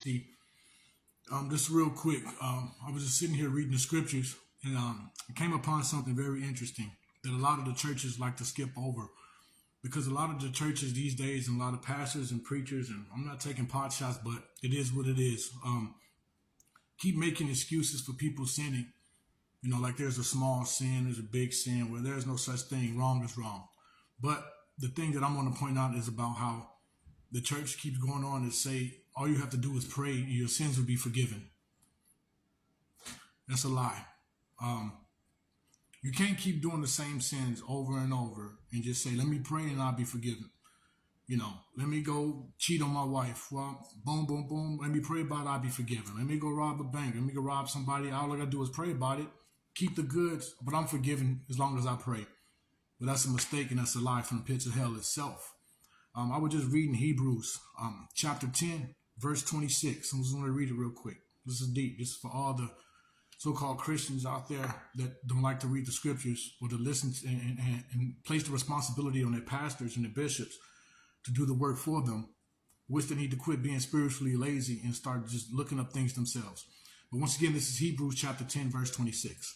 See, just real quick, I was just sitting here reading the scriptures, and I came upon something very interesting that a lot of the churches like to skip over, because a lot of the churches these days and a lot of pastors and preachers, and I'm not taking pot shots, but it is what it is, keep making excuses for people sinning. You know, like there's a small sin, there's a big sin, where there's no such thing. Wrong is wrong. But the thing that I'm going to point out is about how the church keeps going on to say all you have to do is pray and your sins will be forgiven. That's a lie. You can't keep doing the same sins over and over and just say, let me pray and I'll be forgiven. You know, let me go cheat on my wife. Well, boom, boom, boom. Let me pray about it, I'll be forgiven. Let me go rob a bank. Let me go rob somebody. All I got to do is pray about it. Keep the goods, but I'm forgiven as long as I pray. But that's a mistake and that's a lie from the pits of hell itself. I was just reading Hebrews chapter 10, verse 26. I'm just going to read it real quick. This is deep. This is for all the so-called Christians out there that don't like to read the scriptures or to listen and place the responsibility on their pastors and their bishops to do the work for them, which they need to quit being spiritually lazy and start just looking up things themselves. But once again, this is Hebrews chapter 10, verse 26.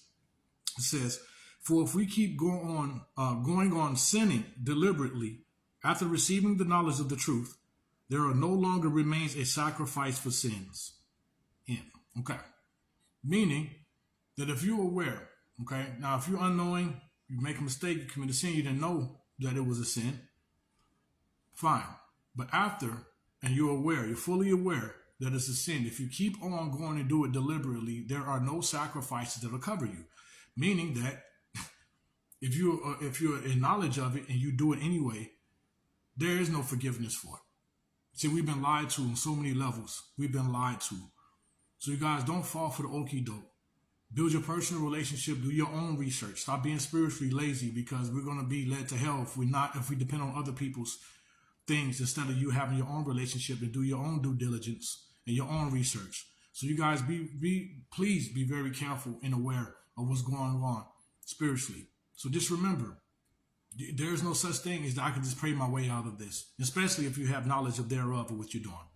It says, for if we keep going on sinning deliberately after receiving the knowledge of the truth, there are no longer remains a sacrifice for sins. Okay. Meaning that if you're aware, okay, now if you're unknowing, you make a mistake, you commit a sin, you didn't know that it was a sin, fine. But after, and you're aware, you're fully aware that it's a sin, if you keep on going and do it deliberately, there are no sacrifices that will cover you. Meaning that if you're in knowledge of it and you do it anyway, there is no forgiveness for it. See, we've been lied to on so many levels. We've been lied to. So you guys don't fall for the okie doke. Build your personal relationship. Do your own research. Stop being spiritually lazy, because we're going to be led to hell if we depend on other people's things instead of you having your own relationship and do your own due diligence and your own research. So you guys please be very careful and aware of what's going on spiritually. So just remember, there is no such thing as I can just pray my way out of this, especially if you have knowledge of thereof of what you're doing.